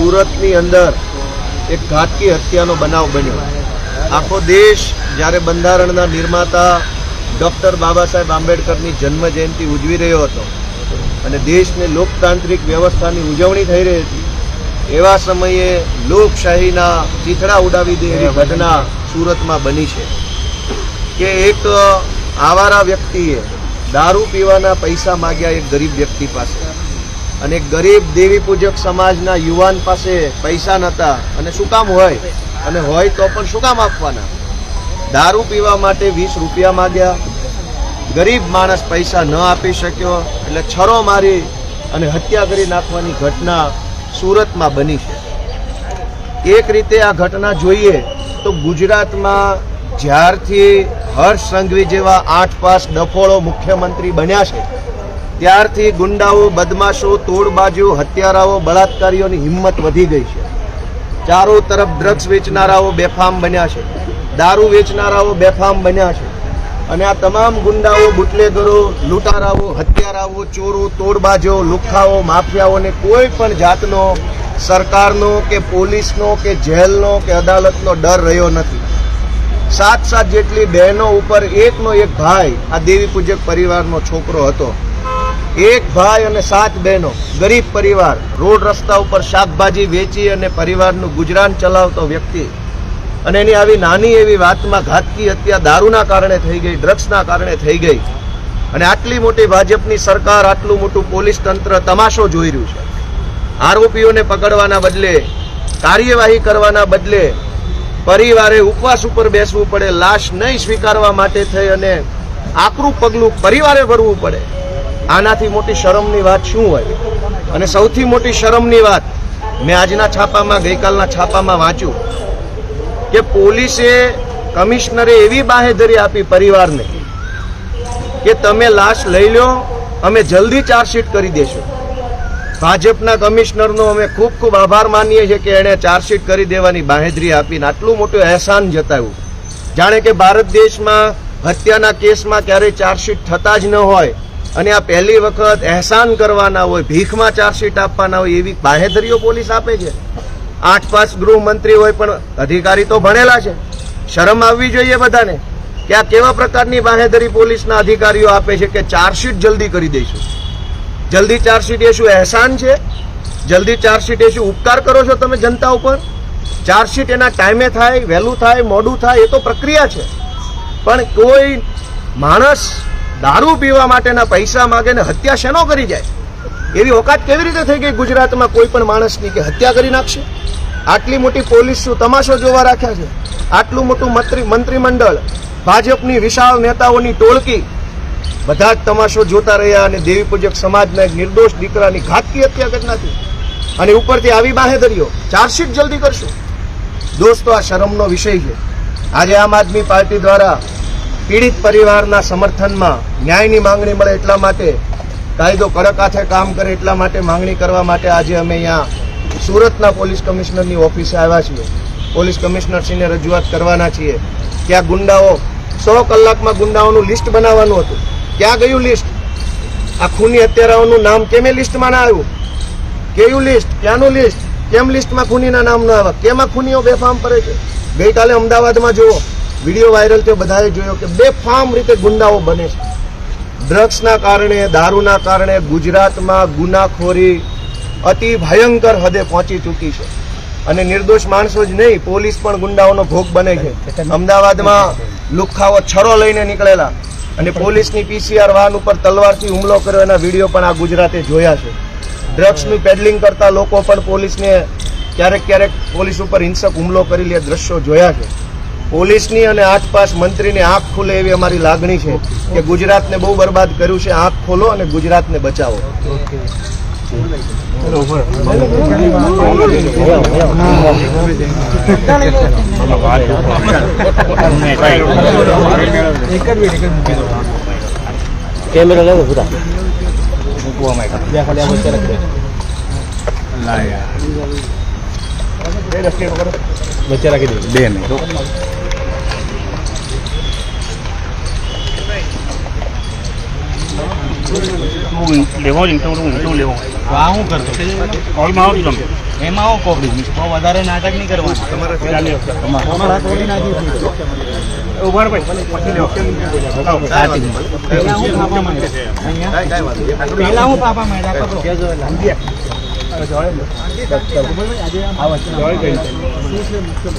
સુરતની અંદર એક ઘાતકી હત્યાનો બનાવ બન્યો। આખો દેશ જ્યારે બંધારણના નિર્માતા ડૉક્ટર બાબા સાહેબ આંબેડકરની જન્મ જયંતિ ઉજવી રહ્યો હતો અને દેશને લોકતાંત્રિક વ્યવસ્થાની ઉજવણી થઈ રહી હતી, એવા સમયે લોકશાહીના ચીથડા ઉડાવી દે એવી ઘટના સુરતમાં બની છે કે એક આવારા વ્યક્તિએ દારૂ પીવાના પૈસા માગ્યા એક ગરીબ વ્યક્તિ પાસે, અને ગરીબ દેવી પૂજક સમાજના યુવાન પાસે પૈસા નહોતા, અને શું કામ હોય, અને હોય તો પણ શું કામ આપવાના? દારૂ પીવા માટે 20 રૂપિયા માગ્યા, ગરીબ માણસ પૈસા ન આપી શક્યો એટલે છરો મારી અને હત્યા કરી નાખવાની ઘટના સુરતમાં બની છે। એક રીતે આ ઘટના જોઈએ તો ગુજરાતમાં જ્યારથી હર્ષ સંઘવી જેવા 8 પાસ ડફોળો મુખ્યમંત્રી બન્યા છે ત્યારથી ગુંડાઓ, બદમાશો, તોડબાજો, હત્યારાઓ, બળાત્કારીઓની હિંમત વધી ગઈ છે। ચારો તરફ ડ્રગ્સ વેચનારાઓ બેફામ બન્યા છે, દારૂ વેચનારાઓ બેફામ બન્યા છે, અને આ તમામ ગુંડાઓ, બુટલેગરો, લૂંટારાઓ, હત્યારાઓ, ચોરો, તોડબાજો, લુખ્ખાઓ, માફિયાઓને કોઈ પણ જાતનો સરકારનો કે પોલીસનો કે જેલનો કે અદાલતનો ડર રહ્યો નથી। 7 જેટલી બહેનો ઉપર એકનો એક ભાઈ આ દેવી પૂજક પરિવારનો છોકરો હતો। એક ભાઈ અને 7 બહેનો, ગરીબ પરિવાર, રોડ રસ્તા ઉપર શાકભાજી વેચી અને પરિવારનું ગુજરાન ચલાવતો વ્યક્તિ, અને એની આવી નાની એવી વાતમાં ઘાતકી હત્યા દારૂના કારણે થઈ ગઈ, ડ્રગ્સના કારણે થઈ ગઈ। અને આટલી મોટી ભાજપની સરકાર, આટલું મોટું પોલીસ તંત્ર તમાશો જોઈ રહ્યું છે। આરોપીઓને પકડવાના બદલે, કાર્યવાહી કરવાના બદલે પરિવારે ઉપવાસ ઉપર બેસવું પડે, લાશ નહીં સ્વીકારવા માટે થઈ અને આકરું પગલું પરિવારે ભરવું પડે। આનાથી મોટી શરમની વાત શું હોય? અને સૌથી મોટી શરમની વાત મેં આજના છાપામાં, ગઈકાલના છાપામાં વાંચ્યું કે પોલીસે, કમિશનરે એવી બાહેધરી આપી પરિવારને કે તમે લાશ લઈ લો, અમે જલ્દી ચાર્જશીટ કરી દેશું। ભાજપના કમિશનરનો અમે ખૂબ ખૂબ આભાર માનીએ છીએ કે એણે ચાર્જશીટ કરી દેવાની બાહેધરી આપીને આટલું મોટું અહેસાન જતાવ્યું, જાણે કે ભારત દેશમાં હત્યાના કેસમાં ક્યારેય ચાર્જશીટ થતા જ ન હોય અને આ પહેલી વખત અહેસાન કરવાના હોય, ભીખમાં ચાર્જશીટ આપવાના હોય એવી બાહેધરીઓ પોલીસ આપે છે। 8 પાસ ગૃહમંત્રી હોય પણ અધિકારી તો ભણેલા છે। શરમ આવવી જોઈએ બધાને કે આ કેવા પ્રકારની બાહેધરી પોલીસના અધિકારીઓ આપે છે કે ચાર્જશીટ જલ્દી કરી દઈશું। જલ્દી ચાર્જશીટ એ શું અહેસાન છે? જલ્દી ચાર્જશીટ એ શું ઉપકાર કરો છો તમે જનતા ઉપર? ચાર્જશીટ એના ટાઈમે થાય, વહેલું થાય, મોડું થાય, એ તો પ્રક્રિયા છે, પણ કોઈ માણસ દારૂ પીવા માટેના પૈસા માગે ને હત્યા શેનો કરી જાય? એવી ઓકાત કેવી રીતે થઈ ગઈ ગુજરાતમાં કોઈ પણ માણસની કે હત્યા કરી નાખશે? આટલી મોટી પોલીસ શું તમાશો જોવા રાખ્યા છે? આટલું મોટું મંત્રીમંડળ, ભાજપની વિશાળ નેતાઓની ટોળકી બધા જ તમાશો જોતા રહ્યા અને દેવી પૂજક સમાજના એક નિર્દોષ દીકરાની ઘાતકી હત્યા કરી નાખી, અને ઉપરથી આવી બાહેધરીઓ, ચાર્જશીટ જલ્દી કરશું। દોસ્તો, આ શરમનો વિષય છે। આજે આમ આદમી પાર્ટી દ્વારા પીડિત પરિવારના સમર્થનમાં ન્યાયની માંગણી મળે એટલા માટે, કાયદો કડક હાથે કામ કરે એટલા માટે માંગણી કરવા માટે આજે અમે અહીંયા સુરતના પોલીસ કમિશનરની ઓફિસે આવ્યા છીએ। પોલીસ કમિશનરશ્રીને રજૂઆત કરવાના છીએ કે આ ગુંડાઓ, 100 કલાકમાં ગુંડાઓનું લિસ્ટ બનાવવાનું હતું, ક્યાં ગયું લિસ્ટ? આ ખૂની હત્યારાઓનું નામ કેમ લિસ્ટમાં ના આવ્યું? કયું લિસ્ટ? ક્યાંનું લિસ્ટ? કેમ લિસ્ટમાં ખૂનીના નામ ન આવ્યા? કેમ આ ખૂનીઓ બેફામ પડે છે? ગઈકાલે અમદાવાદમાં જુઓ, વિડીયો વાયરલ થયો, બધાએ જોયો કે બેફામ રીતે ગુંડાઓ બને છે। ડ્રગ્સના કારણે, દારૂના કારણે ગુજરાતમાં ગુનાખોરી અતિ ભયંકર હદે પહોંચી ચૂકી છે, અને નિર્દોષ માણસો જ નહીં, પોલીસ પણ ગુંડાઓનો ભોગ બને છે। અમદાવાદમાં લુખ્ખાઓ છરો લઈને નીકળેલા અને પોલીસની PCR વાહન ઉપર તલવારથી હુમલો કર્યો, એના વિડીયો પણ આ ગુજરાતે જોયા છે। ડ્રગ્સનું પેડલિંગ કરતા લોકો પણ પોલીસને ક્યારેક પોલીસ ઉપર હિંસક હુમલો કરી લે દ્રશ્યો જોયા છે। પોલીસની અને 8 પાસ મંત્રીની આંખ ખુલે એવી અમારી લાગણી છે કે ગુજરાતને બહુ બરબાદ કર્યું છે। આંખ ખોલો અને ગુજરાતને બચાવો। કેમેરા લેવો પૂરા બચ્ચા રાખી દે બે નહીં તું લેવો જ તું લેવો આ હું કરતો હોલમાં આવો તમે એમાં હું કોપડી બહુ વધારે નાટક નહીં કરવાનું તમારા ઉભા રહો ભાઈ પછી લેવો પહેલા હું ફાફા માંડ્યા અહીંયા કાંઈ વાંધો નહીં. પહેલા હું ફાફા માંડ્યા પકડો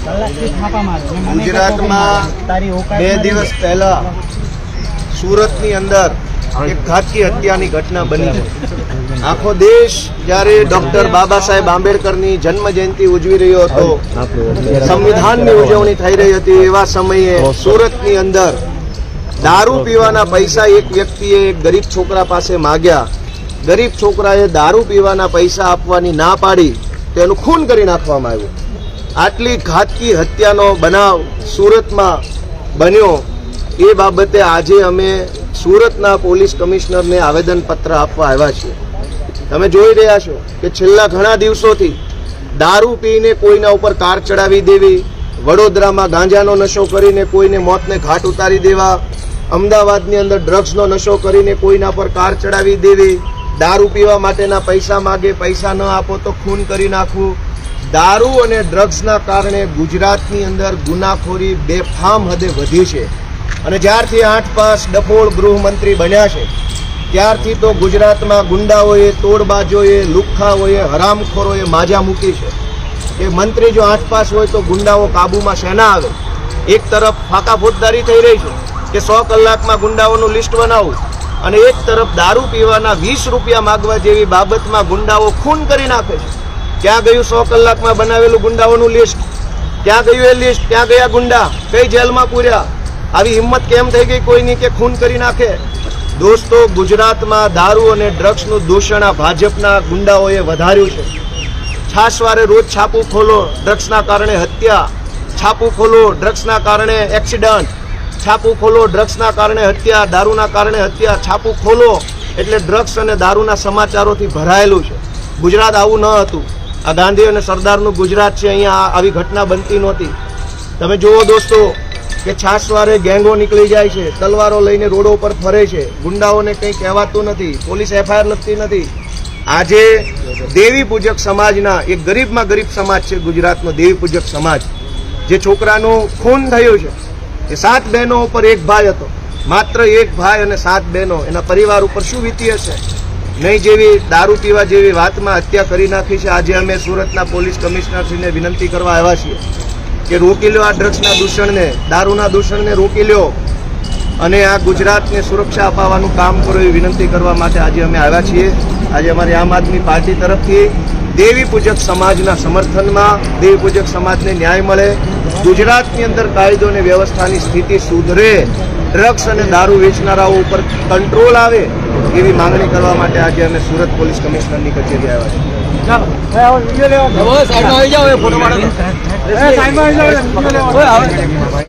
કલાકથી ફાફા મારે અને મને ગુજરાતમાં તારી ઓકાત 2 દિવસ પહેલા સુરતની અંદર એક ઘાતકી હત્યાની ઘટના બની છે. આખો દેશ જ્યારે ડોક્ટર બાબા સાહેબ આંબેડકરની જન્મ જયંતિ ઉજવી રહ્યો હતો, સંવિધાનની ઉજવણી થઈ રહી હતી, એવા સમયે સુરતની અંદર દારૂ પીવાના પૈસા એક વ્યક્તિએ એક ગરીબ છોકરા પાસે માગ્યા. ગરીબ છોકરાએ દારૂ પીવાના પૈસા આપવાની ના પાડી, તેનું ખૂન કરી નાખવામાં આવ્યું. આટલી ઘાતકી હત્યાનો બનાવ સુરતમાં બન્યો. એ બાબતે આજે અમે સુરતના પોલીસ કમિશનરને આવેદનપત્ર આપવા આવ્યા છીએ. તમે જોઈ રહ્યા છો કે છેલ્લા ઘણા દિવસોથી દારૂ પીને કોઈના ઉપર કાર ચડાવી દેવી, વડોદરામાં ગાંજાનો નશો કરીને કોઈને મોતને ઘાટ ઉતારી દેવા, અમદાવાદની અંદર ડ્રગ્સનો નશો કરીને કોઈના પર કાર ચડાવી દેવી, દારૂ પીવા માટેના પૈસા માગે, પૈસા ન આપો તો ખૂન કરી નાખવું. દારૂ અને ડ્રગ્સના કારણે ગુજરાતની અંદર ગુનાખોરી બેફામ હદે વધી છે. અને જ્યારથી 8 પાસ ડફોળ ગૃહમંત્રી બન્યા છે ત્યારથી તો ગુજરાતમાં ગુંડાઓએ, તોડબાજોએ, લુખ્ખાઓએ, હરામખોરોએ માજા મૂકી છે કે મંત્રી જો 8 પાસ હોય તો ગુંડાઓ કાબૂમાં શેના આવે. એક તરફ ફાંકા ફોજદારી થઈ રહી છે કે 100 કલાકમાં ગુંડાઓનું લિસ્ટ બનાવવું, અને એક તરફ દારૂ પીવાના 20 રૂપિયા માગવા જેવી બાબતમાં ગુંડાઓ ખૂન કરી નાખે છે. ક્યાં ગયું 100 કલાકમાં બનાવેલું ગુંડાઓનું લિસ્ટ? ક્યાં ગયું એ લિસ્ટ? ક્યાં ગયા ગુંડા? કઈ જેલમાં પૂર્યા? આવી હિંમત કેમ થઈ ગઈ કોઈની કે ખૂન કરી નાખે? દોસ્તો, ગુજરાતમાં દારૂ અને ડ્રગ્સનું દૂષણ આ ભાજપના ગુંડાઓએ વધાર્યું છે. છાસવારે રોજ છાપું ખોલો, ડ્રગ્સના કારણે હત્યા, છાપું ખોલો, ડ્રગ્સના કારણે એક્સિડન્ટ, છાપું ખોલો, ડ્રગ્સના કારણે હત્યા, દારૂના કારણે હત્યા, છાપું ખોલો એટલે ડ્રગ્સ અને દારૂના સમાચારોથી ભરાયેલું છે. ગુજરાત આવું ન હતું. આ ગાંધી અને સરદારનું ગુજરાત છે. અહીંયા આવી ઘટના બનતી નહોતી. તમે જુઓ દોસ્તો કે છાસવારે ગેંગો નીકળી જાય છે, તલવારો લઈને રોડો પર ફરે છે, ગુંડાઓને કંઈ કહેવાતું નથી, પોલીસ એફઆઈઆર લખતી નથી. આજે દેવી પૂજક સમાજના એક ગરીબમાં ગરીબ સમાજ છે ગુજરાતનો દેવી પૂજક સમાજ, જે છોકરાનું ખૂન થયું છે એ 7 બહેનો ઉપર એક ભાઈ હતો, માત્ર એક ભાઈ અને 7 બહેનો. એના પરિવાર ઉપર શું વીતી હશે? નહીં જેવી દારૂ પીવા જેવી વાતમાં હત્યા કરી નાખી છે. આજે અમે સુરતના પોલીસ કમિશનરશ્રીને વિનંતી કરવા આવ્યા છીએ કે રોકી લો આ ડ્રગ્સના દૂષણને, દારૂના દૂષણને રોકી લો અને આ ગુજરાતને સુરક્ષા અપાવવાનું કામ કરો એવી વિનંતી કરવા માટે આજે અમે આવ્યા છીએ. આજે અમારી આમ આદમી પાર્ટી તરફથી દેવી પૂજક સમાજના સમર્થનમાં, દેવી પૂજક સમાજને ન્યાય મળે, ગુજરાતની અંદર કાયદો અને વ્યવસ્થાની સ્થિતિ સુધરે, ડ્રગ્સ અને દારૂ વેચનારાઓ ઉપર કંટ્રોલ આવે એવી માંગણી કરવા માટે આજે અમે સુરત પોલીસ કમિશનરની કચેરી આવ્યા છીએ.